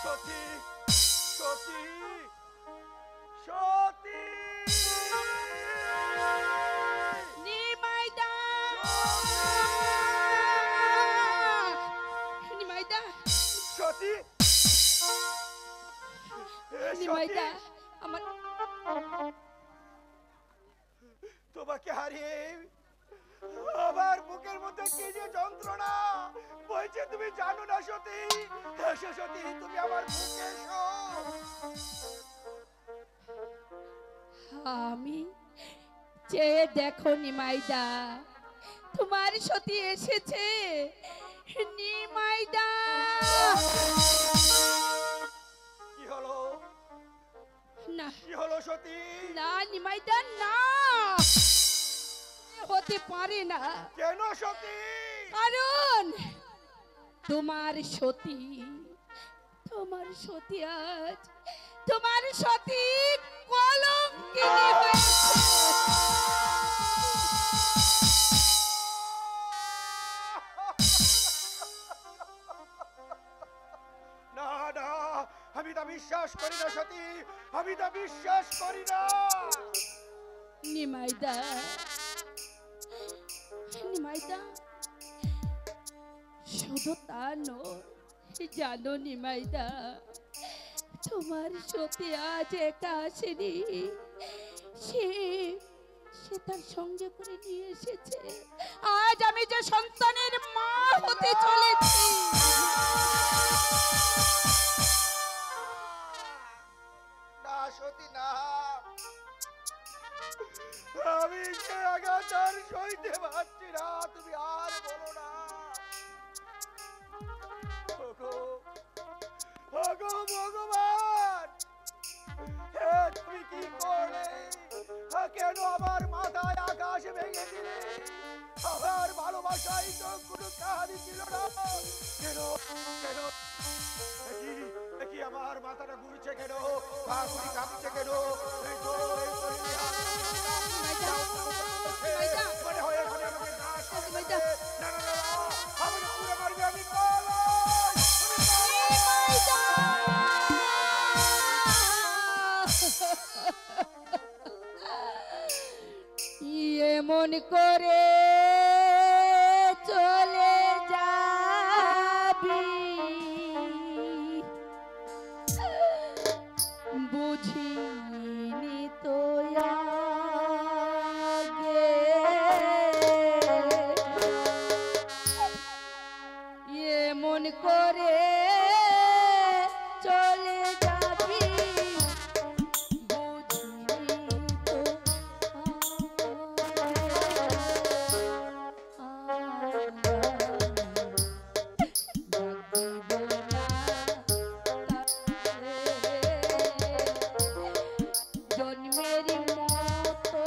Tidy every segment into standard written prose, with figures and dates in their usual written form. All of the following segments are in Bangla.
সতী সতী সতী নিমাইদা নিমাইদা সতী নিমাইদা আমার তোমাকে হারিয়ে আমার বুকের মধ্যে কি যে যন্ত্রণা বইছে তুমি জানো না সতী। এসো সতী, তুমি আমার বুকে এসো। আমি যে দেখো নিমাইদা, তোমার সতী এসেছে। নিমাইদা কি হলো? না কি হলো সতী? না নিমাইদা না, হতে পারে না। কেন সতী? কারণ তোমার সতী আজ তোমার সতী কলঙ্কিনী হয়েছে। না না, আমি তা বিশ্বাস করি না সতী, আমি তা বিশ্বাস করি না। নিমাইদা নিমাইদা শুধু তা নয়, জানো নিমাইদা, তোমার সতী আজ একা আসেনি, সে তার সঙ্গে করে নিয়ে এসেছে। আজ আমি যে সন্তানের মা হতে চলেছি। না সতী না, আমি সে আঘাত আর সইতে পারছি না, তুমি আর বলো না। ওগো ওগো ভগবান, হে তুমি কি করলে? কেন আমার মাথায় আকাশ ভেঙে দিলে? আমার ভালোবাসায় তো কোনো কাহারি ছিল না। কেন কেন দেখি আমার মাথাটা ঘুরছে কেন, পা ঘুরি কাঁপছে কেন? এই তো, এই তো, মনে হয় এখানে আমাকে নাশ করে দেবে। না না না, আমাকে পুরো মারবে, আমি এমন করে চলে যাবি বুঝিনি তো আগে, এমন করে চলে যাবি বুঝিনি তো জন্মের মতো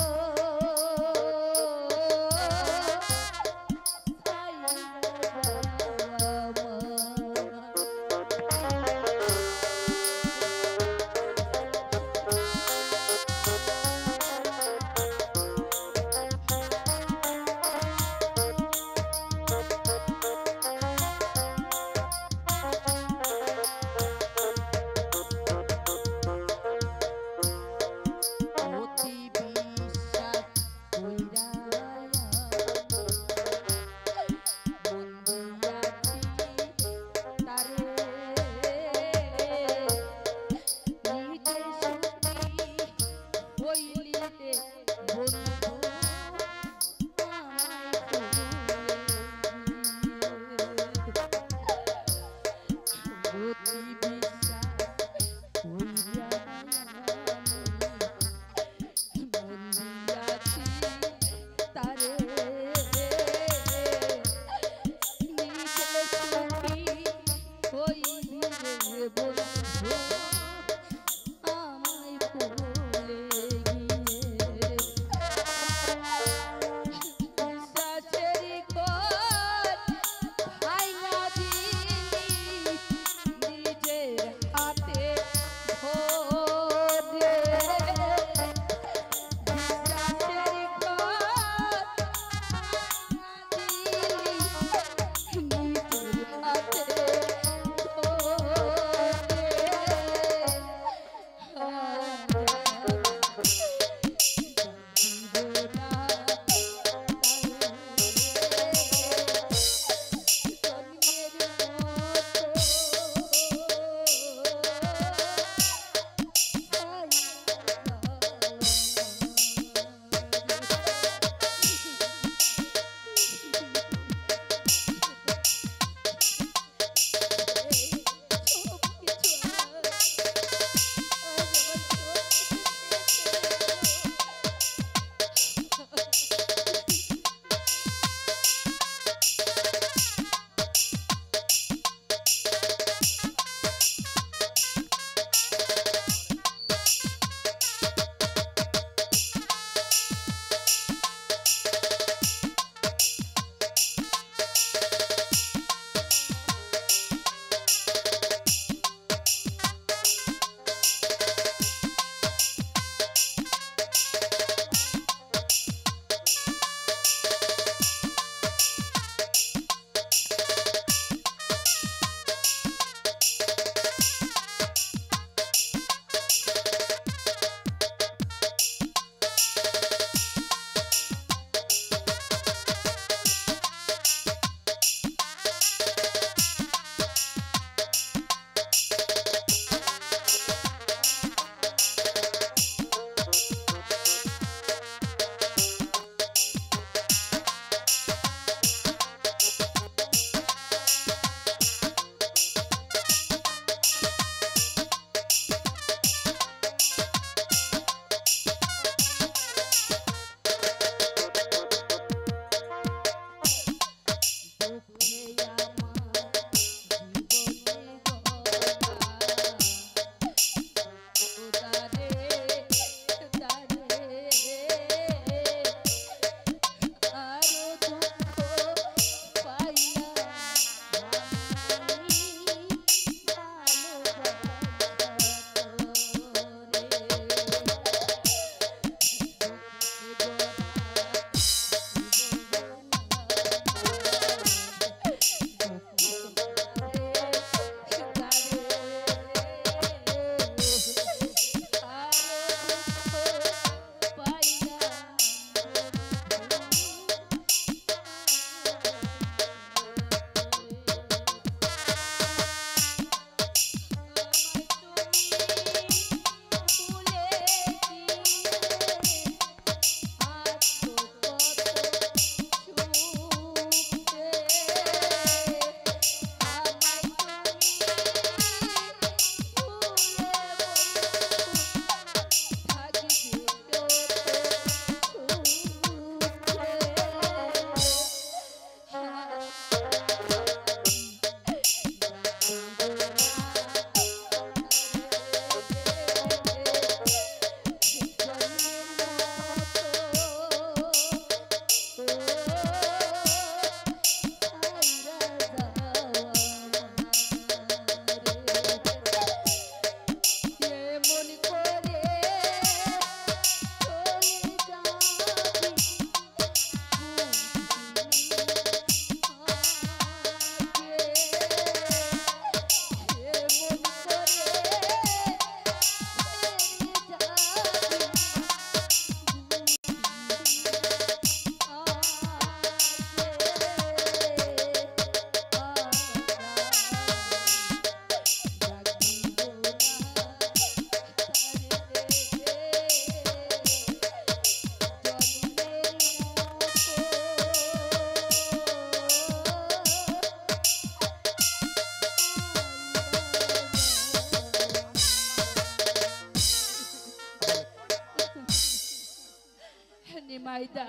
নিমাইদা,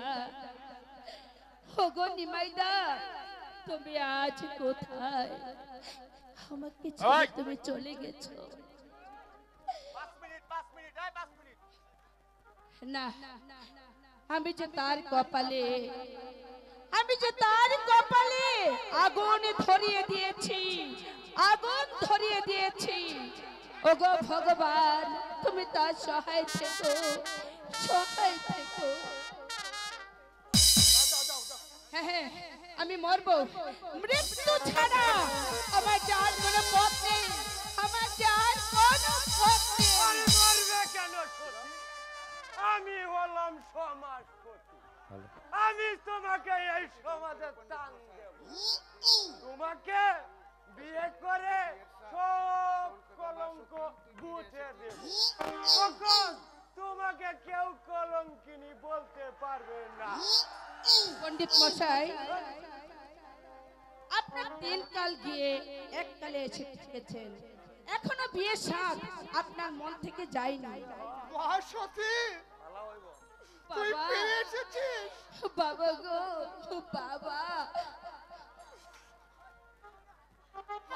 ওগো নিমাইদা, তুমি আজ কোথায়? আমাকে ছেড়ে তুমি চলে গেছো। 5 মিনিট 5 মিনিট 5 মিনিট। না, আমি যে তার কপালে, আমি যে তার কপালে আগুন ধরিয়ে দিয়েছি, আগুন ধরিয়ে দিয়েছি। ওগো ভগবান, তুমি তার সহায় থেকো, সহায় থেকো। হ্যাঁ হ্যাঁ, আমি মরবো, মৃত্যু ছাড়া আমার যার কোনো পথ নেই, আমার যার কোনো পথ নেই। আরে মরবে কেন সতী? আমি হলাম সমাজপতি, আমি তোমাকে এই সমাজে টান দেব, তোমাকে বিয়ে করে সব কলঙ্ক মুছে দেব। তখন তোমাকে কেউ কলঙ্কিনী বলতে পারবে না। পণ্ডিত মশাই, আপনার দিনকাল গিয়ে এককালে এসে থেকেছেন, এখনো বিয়ে সাথ আপনার মন থেকে যায়নি। মহাসতী, তুই বাবা, ফিরে এসেছিস। বাবা গো, বাবা।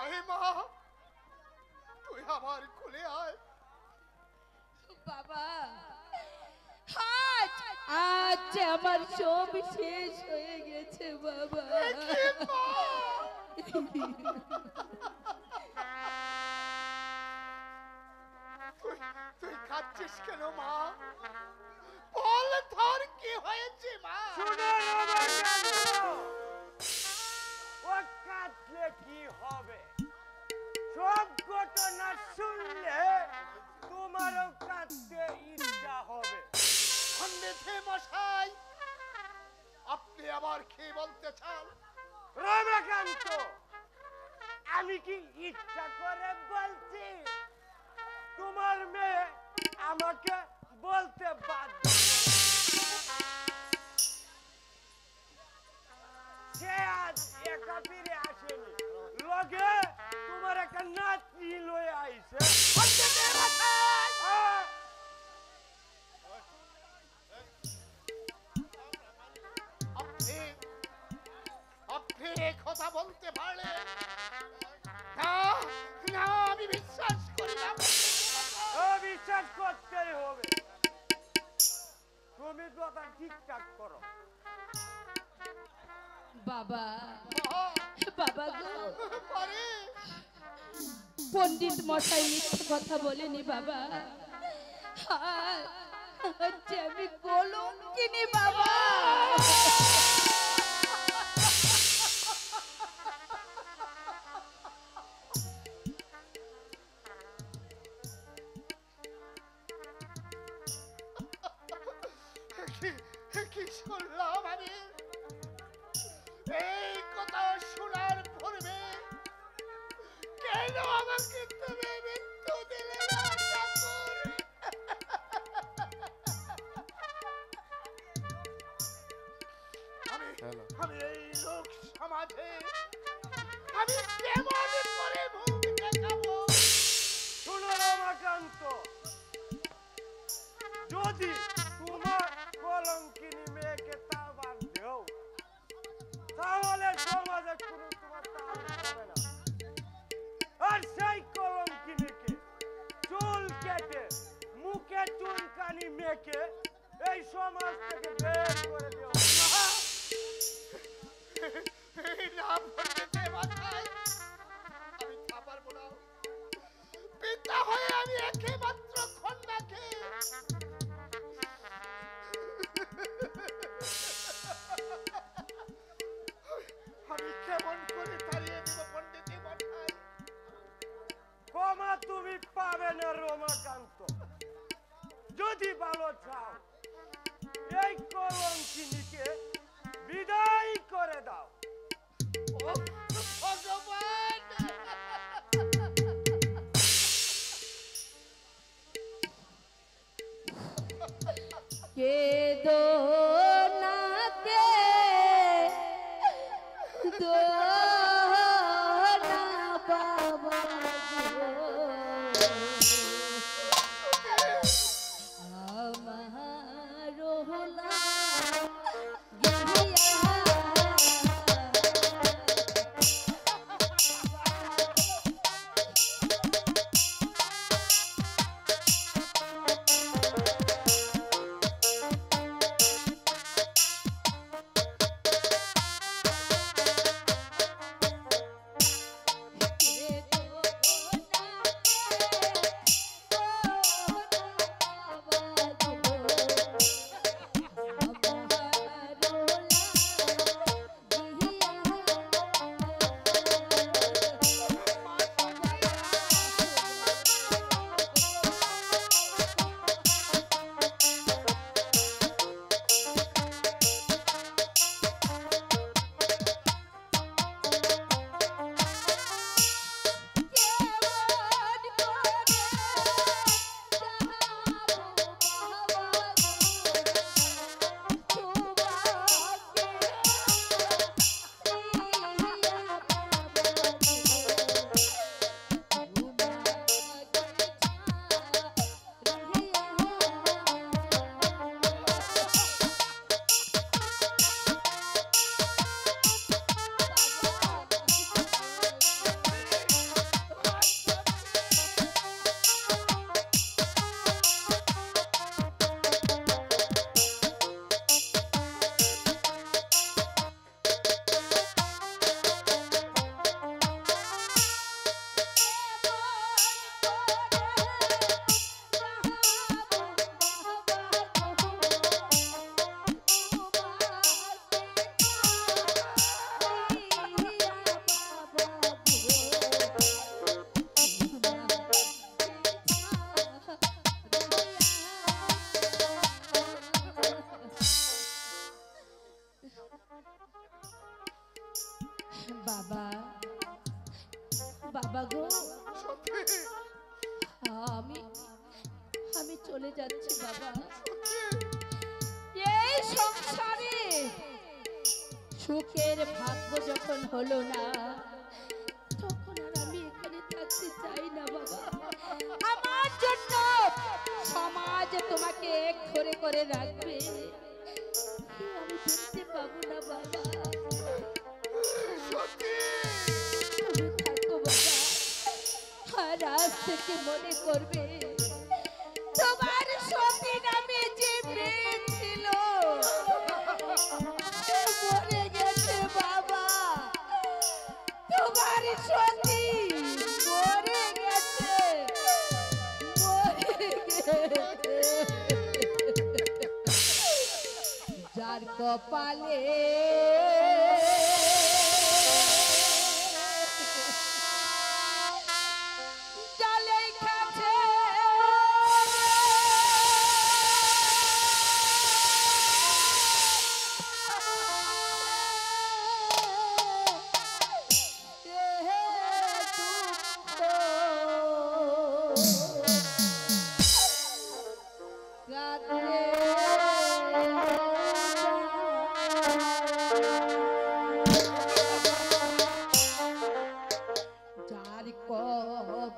আরে মা, তুই আমার কোলে আয়। বাবা, আজ আজ আমার সব শেষ হয়ে গেছে বাবা। তুই খাচ্ছিস কেন মা? বল তোর কি হয়েছে মা? শুনে রমাকান্ত, ও কাঁদলে কি হবে? সব ঘটনা শুনলে তোমারও কাঁদতে ইচ্ছা হবে। পণ্ডিত মশাই, আপনি আবার কি বলতে চান? রমাকান্ত, আমি কি ইচ্ছা করে বলছি? তোমার মেয়ে আমাকে বলতে বাধ্য। সে আজ একা ফিরে আসেনি, লগে তোমার একটা নাতি লয়ে আইছে। আপনি আপনি এই কথা বলতে পারলে না, না, আমি বিশ্বাস করি না। বিশ্বাস করতেই হবে, তুমি কথা ঠিকঠাক করো। বাবা, বাবা গো, আরে পণ্ডিত মশাই মিথ্যে কথা বলেনি বাবা। আজ আমি কলঙ্কিনী বাবা। কি শুনলাম আমি? এই কথা শোনার পূর্বে কেন আমাকে তুমি মৃত্যু দিলে না ঠাকুর? আমি এই লোক সমাজে আমি কেমন করে মুখ দেখাবো? শোনো রমাকান্ত, যদি তোমার কলঙ্কিনী মেয়েকে তাবার দেও, তাহলে সমাজে কোনো তোমার তাল হবে না। আর সেই কলঙ্কিনীকে চুল কেটে মুখে চুলকানি মেখে এই সমাজ থেকে বের করে দেও। না পণ্ডিতে মাথায়, আমি তা পারবো না। পিতা হয়ে আমি একমাত্র কন্যাকে আমি কেমন করে তাড়িয়ে দিব পণ্ডিতে মাথায়? ক্ষমা তুমি পাবে না রমাকান্ত। যদি ভালো চাও, এই কলঙ্কিনীকে বিদায় করে দাও। ও ভগবান! কেদো না কে দো না বাবা গো, আমার হলা বাবা গো সত্যি আমি আমি চলে যাচ্ছি বাবা। সত্যি এই সংসারে সুখের ভাগ্য যখন হলো না তখন আর আমি এখানে থাকতে চাই না বাবা। আমার জন্য সমাজ তোমাকে এক ঘরে করে রাখবে আমি দেখতে পাবো না বাবা। সত্যি তুমি থাকো বাবা, আর আজ থেকে মনে করবে তোমার সতী নামে যে মেয়ে ছিল সে মরে গেছে বাবা। তোমার সতী মরে গেছে, মরে গেছে। যার কপালে জালে খাচ্ছে যার কপালে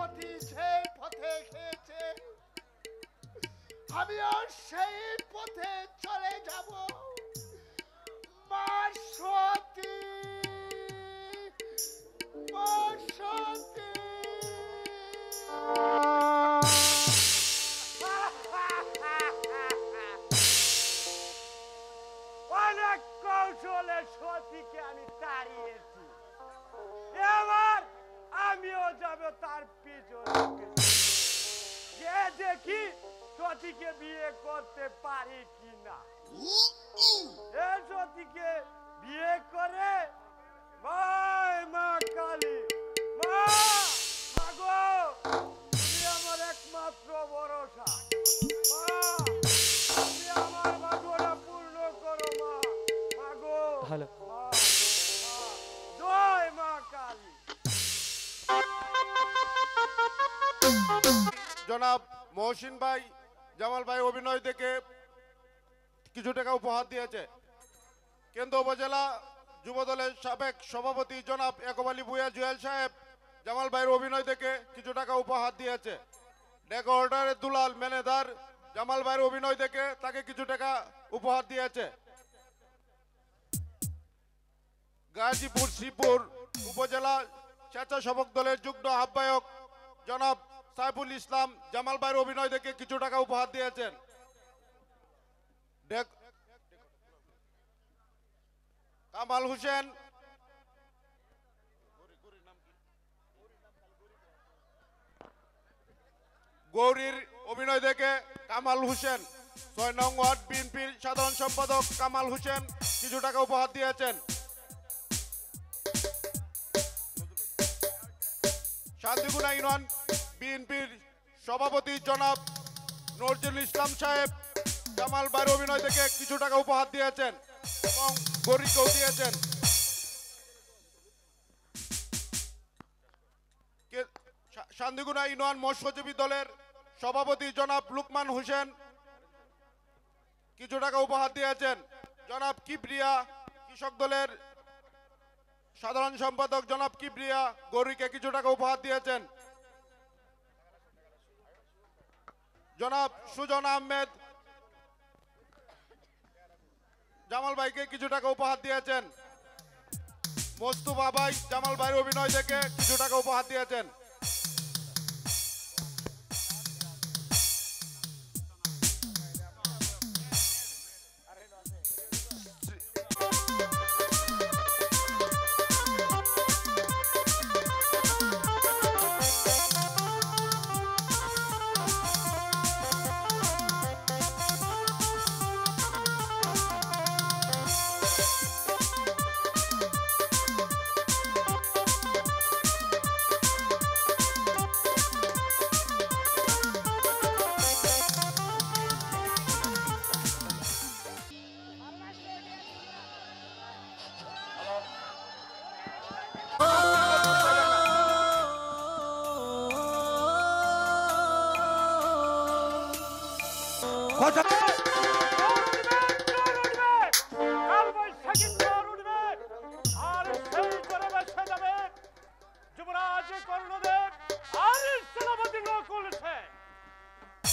সতী সেই পথে খেয়েছে, আমিও সেই পথে চলে যাব। মা সতী, মা সতী। অনেক কৌশলে সতীকে আমি তাড়িয়েছি, এবার আমিও যাব তার পিছনে, যে দেখি সতীকে বিয়ে করতে পারি কিনা। এ সতীকে বিয়ে করে মা কালী, মা গো, তুমি আমার একমাত্র ভরসা। মা, তুমি আমার বাসনা পূর্ণ করো। মা গো, মা, জয় মা কালী। জনাব মহসিন ভাই জামাল ভাই অভিনয় দেখে কিছু টাকা উপহার দিয়েছে। কেন্দ্র উপজেলা যুব দলের সাবেক সভাপতি জনাব ইয়াকুব আলী ভূঁইয়া জুয়েল সাহেব জামাল ভাইয়ের অভিনয় দেখে কিছু টাকা উপহার দিয়েছে। ডেকোরেটরের দুলাল ম্যানেজার জামাল ভাইয়ের অভিনয় দেখে তাকে কিছু টাকা উপহার দিয়েছে। গাজীপুর শ্রীপুর উপজেলা স্বেচ্ছাসেবক দলের যুগ্ম আহ্বায়ক জনাব সাইফুল ইসলাম জামাল ভাইয়ের অভিনয় দেখে কিছু টাকা উপহার দিয়েছেন। কামাল হোসেন গৌরীর অভিনয় দেখে কামাল হোসেন ৬ নং ওয়ার্ড বিএনপির সাধারণ সম্পাদক কামাল হোসেন কিছু টাকা উপহার দিয়েছেন। শান্তিগুনা ইউনিয়ন বিএনপির সভাপতি জনাব নজরুল ইসলাম সাহেব জামাল ভাইয়ের অভিনয় দেখে কিছু টাকা উপহার দিয়েছেন এবং গরিকেও দিয়েছেন। শান্তিগুনা ইউনিয়ন মৎস্যজীবী দলের সভাপতি জনাব লুকমান হোসেন কিছু টাকা উপহার দিয়েছেন। জনাব কিবরিয়া কৃষক দলের সাধারণ সম্পাদক জনাব কিবরিয়া গৌরীকে কিছু টাকা উপহার দিয়েছেন। জনাব সুজন আহমেদ জামাল ভাইকে কিছু টাকা উপহার দিয়েছেন। মোস্তফা ভাই জামাল ভাইয়ের অভিনয় দেখে কিছু টাকা উপহার দিয়েছেন।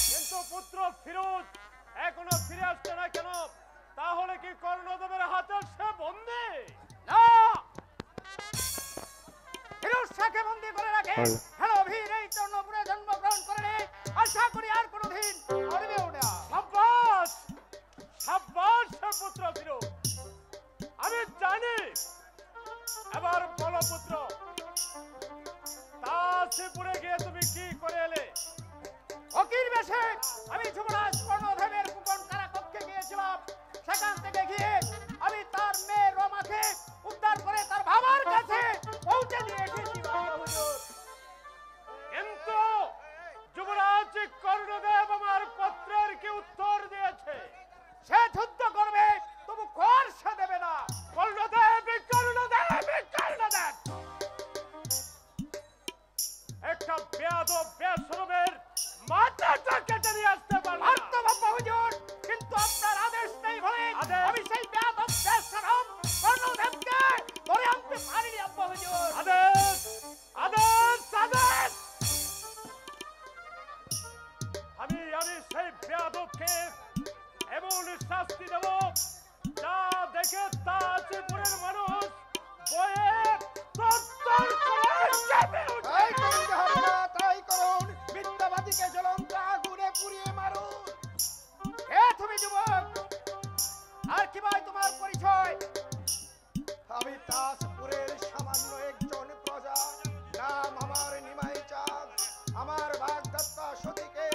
কিন্তু পুত্র ফিরোজ এখনো ফিরে আসছে না কেন? তাহলে কি কর্ণদেবের হাতে সে বন্দী? না, ফিরোজ শাহকে বন্দী করে রাখে। হ্যালো ভীর এই তর্ণপুরে জন্মগ্রহণ করে আশা করি আর কোনোদিন মরবেও না। সাব্বাস সাব্বাস পুত্র ফিরোজ, আমি জানি। এবার বলো পুত্র, তাসিপুরে গিয়ে তুমি কি করে এলে? ফকির বেশে আমি যুবরাজ কর্ণদেবের গোপন কারাকক্ষে গিয়েছিলাম। সেখান থেকে গিয়ে আমি তার মেয়ে রমাকে উদ্ধার করে তার বাবার কাছে পৌঁছে দিয়ে এসেছি হুজুর। কিন্তু যুবরাজ কর্ণদেব আমার শাস্তি দেব যা দেখে তাজপুরের মানুষ বয়ে তরতর করে চেপে উঠে। তাই করুন জাহাপনা, তাই করুন। মিথ্যাবাদীকে জ্বলন্ত আগুনে পুড়িয়ে মারুন। হে তুমি যুবক, আর কি ভাই তোমার পরিচয়? আমি তাজপুরের সামান্য একজন প্রজা, নাম আমার নিমাই চাঁদ। আমার বাগদত্তা সতীকে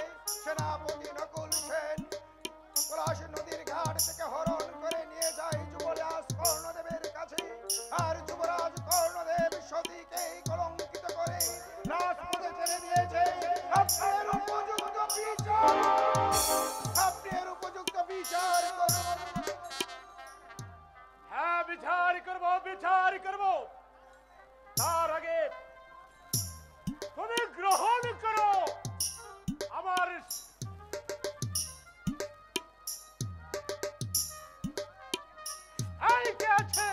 সেনাপতি নকুল সেন পলাশ নদীর ঘাট থেকে হরণ করে নিয়ে যায় যুবরাজ কর্ণদেবের কাছে। আর যুবরাজ কর্ণদেব সতীকে কলঙ্কিত করে রাজপথে ছেড়ে দিয়েছে। আপনার উপযুক্ত বিচার, আপনার উপযুক্ত বিচার করুন। হ্যাঁ, বিচার করব, বিচার করব। তার আগে তুমি গ্রহণ করো আমার এই কে আছে,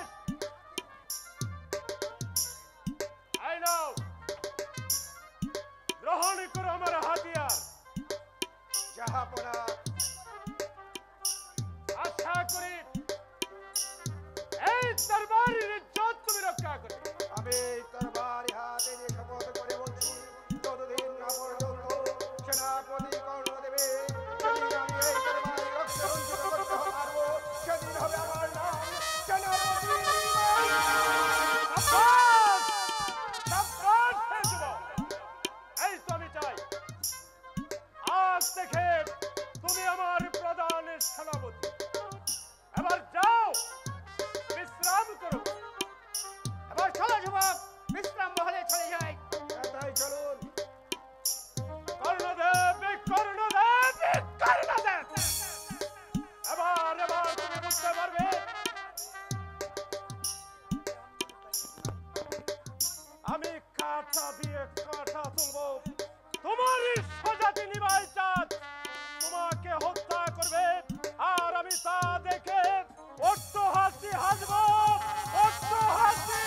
এই নাও, গ্রহণ করো আমার হাতিয়ার। জাহাপনা, আশা করি এই দরবারের ইজ্জত তুমি রক্ষা করবে। আমি তরবার হাতে নিয়ে শপথ করে বলছি, যতদিন না পর্যন্ত সেনাপতি কর্ণদেবে সেদিন আমি এই দরবার রক্ষা রঞ্জিত করতে পারবো, সেদিন হবে আমার নাম সেনাপতি নিমাই। সাব্বাস! সাব্বাস হে যুবক! এই তো আমি চাই, আজ থেকে তুমি আমার প্রধান সেনাপতি। এবার যাও, বিশ্রাম করো। এবার চলো যুবক, বিশ্রাম মহলে চলে যাই। তাই চলুন। কর্ণদেব, কর্ণদেব, কর্ণদেব! এবার তুমি বুঝতে পারবে আমি কাঁটা দিয়ে কাঁটা তুলবো। তোমার স্বজাতি নিমাই চাঁদ তোমাকে হত্যা করবে, আর আমি তা দেখে অট্ট হাসি হাসবো, অট্ট হাসি।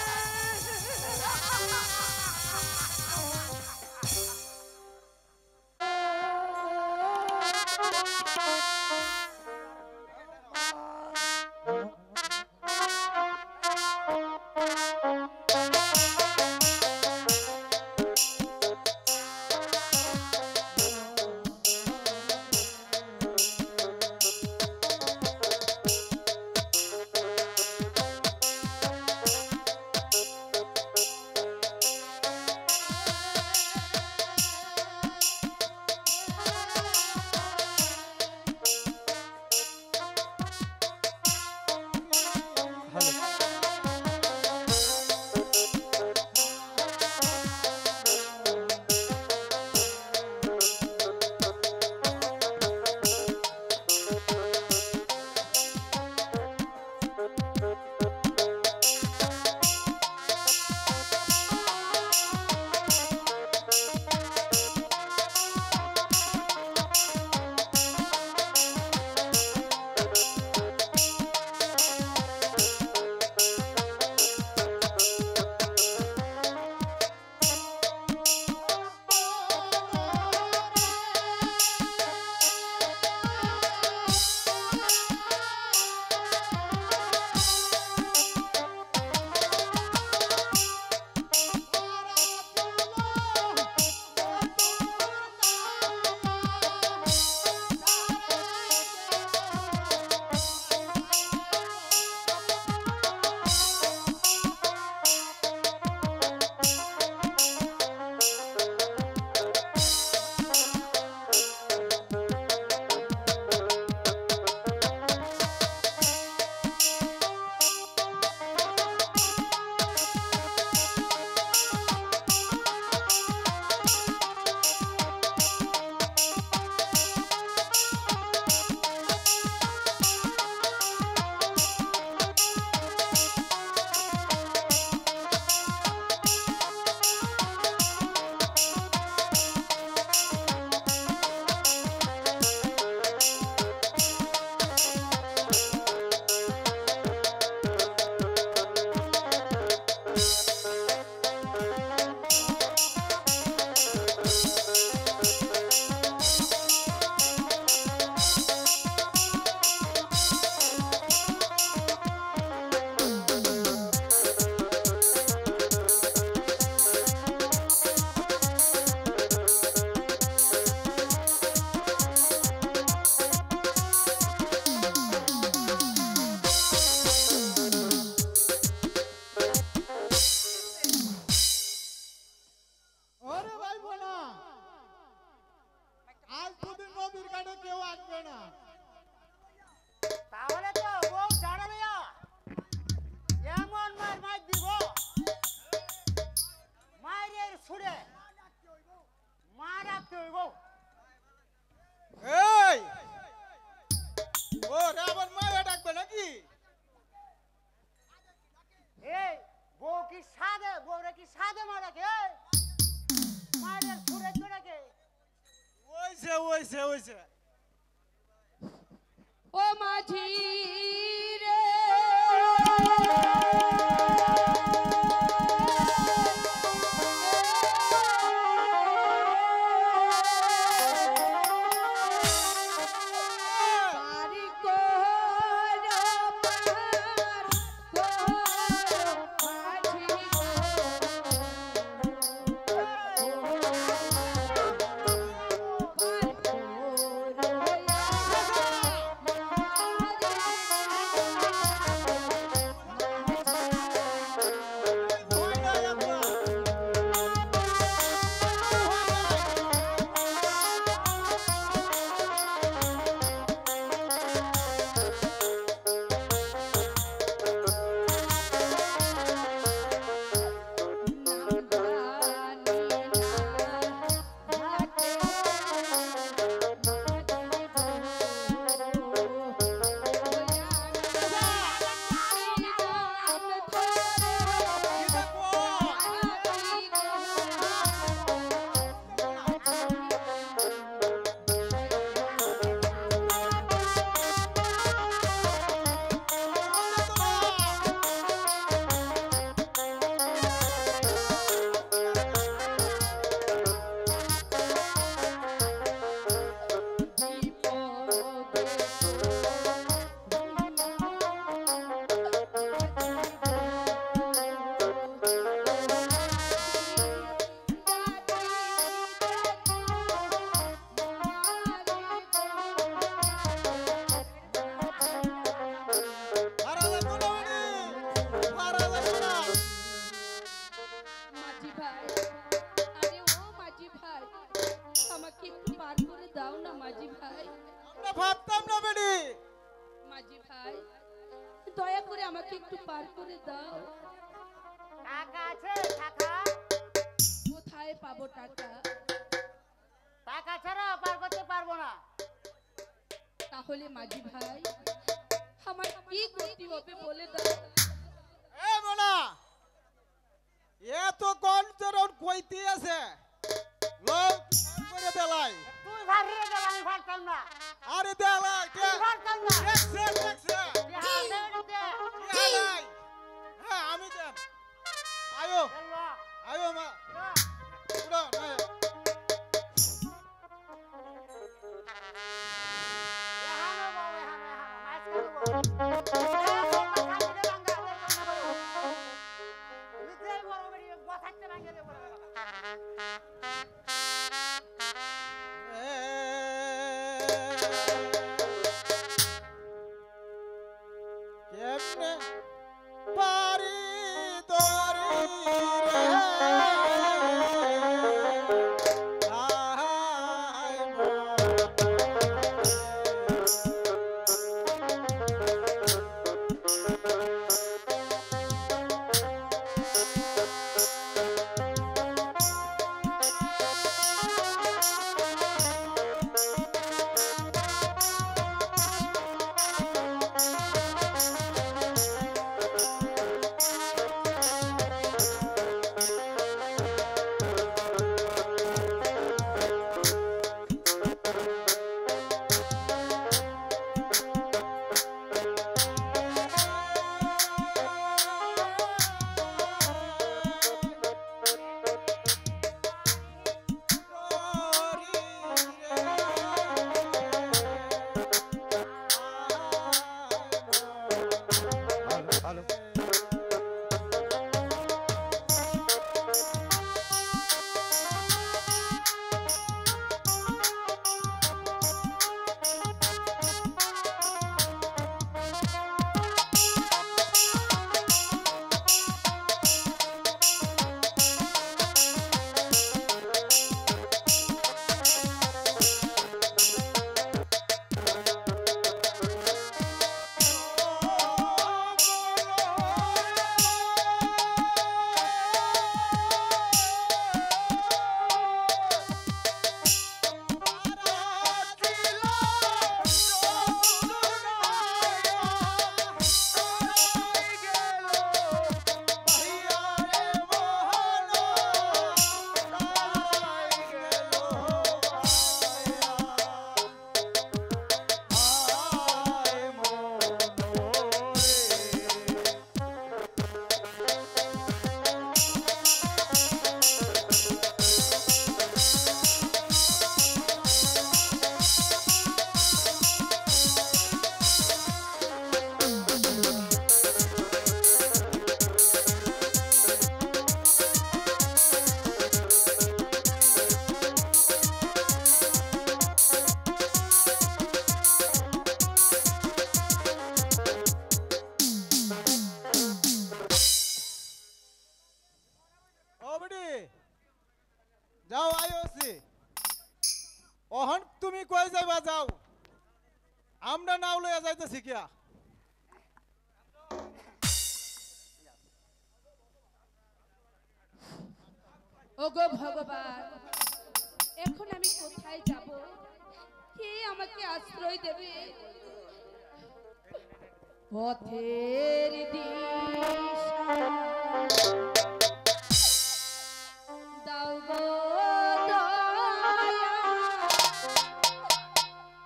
রে আবার মায়া ডাকবে নাকি? এই বউ কি সাদে বউরে কি সাদে মারাকে মায়ের ছুড়ে ছুড়াকে ওইছে ও মাঝি রে ভাবতাম না বেডি। মাঝি ভাই দয়া করে আমাকে একটু পার করে দাও। টাকা আছে টাকা? কোথায় পাবো টাকা? টাকা ছাড়া পার করতে পারবো না। তাহলে মাঝি ভাই আমার কি করতে হবে বলে দাও। এ মোনা এত কনসরন কইতে আছে লোক করে দেলাই। তুই ভারিয়ে গেল আমি ভারতাম না। আরে দেলাই কে ভারতাম না। দেখছে দেলাই। হ্যাঁ আমি দেন আয়ো এল্লা আয়ো মা পুরো না এহানো বাবা এহানো মাছ করব। কেমনে পারি দরি রে আয় আমরা নাও লইয়া যাইতেছি কিয়া ওগো ভগবান, এখন আমি কোথায় যাব? কে আমাকে আশ্রয় দেবে? পথের দিশা দাও গো দয়া,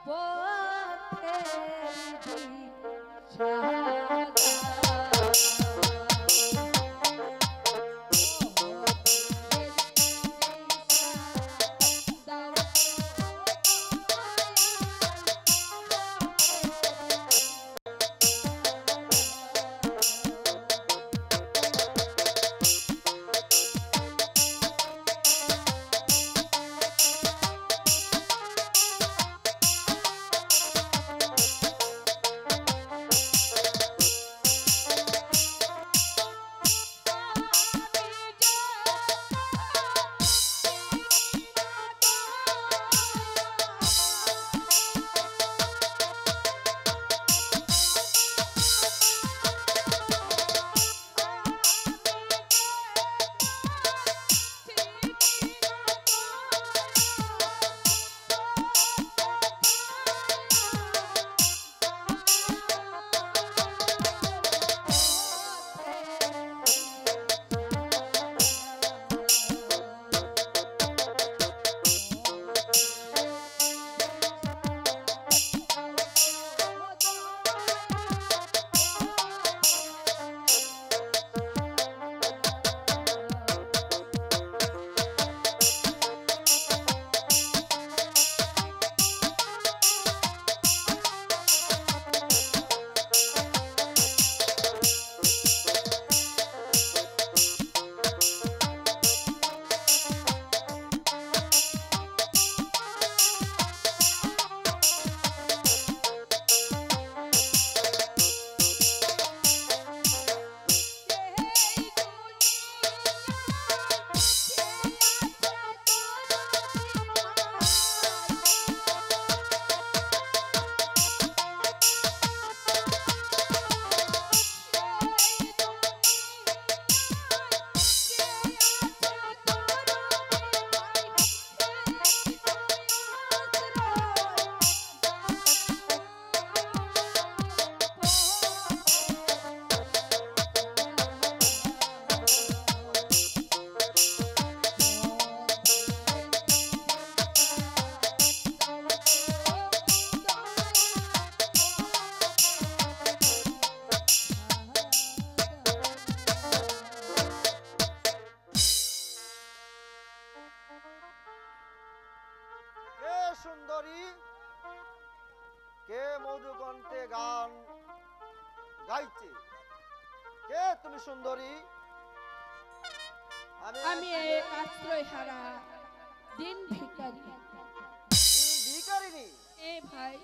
পথের দিশা সুন্দরী, কে মধুকণ্ঠে গান গাইছে? কে তুমি সুন্দরী? আমি এক আশ্রয় হারা দিন ভিখারি। ভিখারিনী? এ ভাই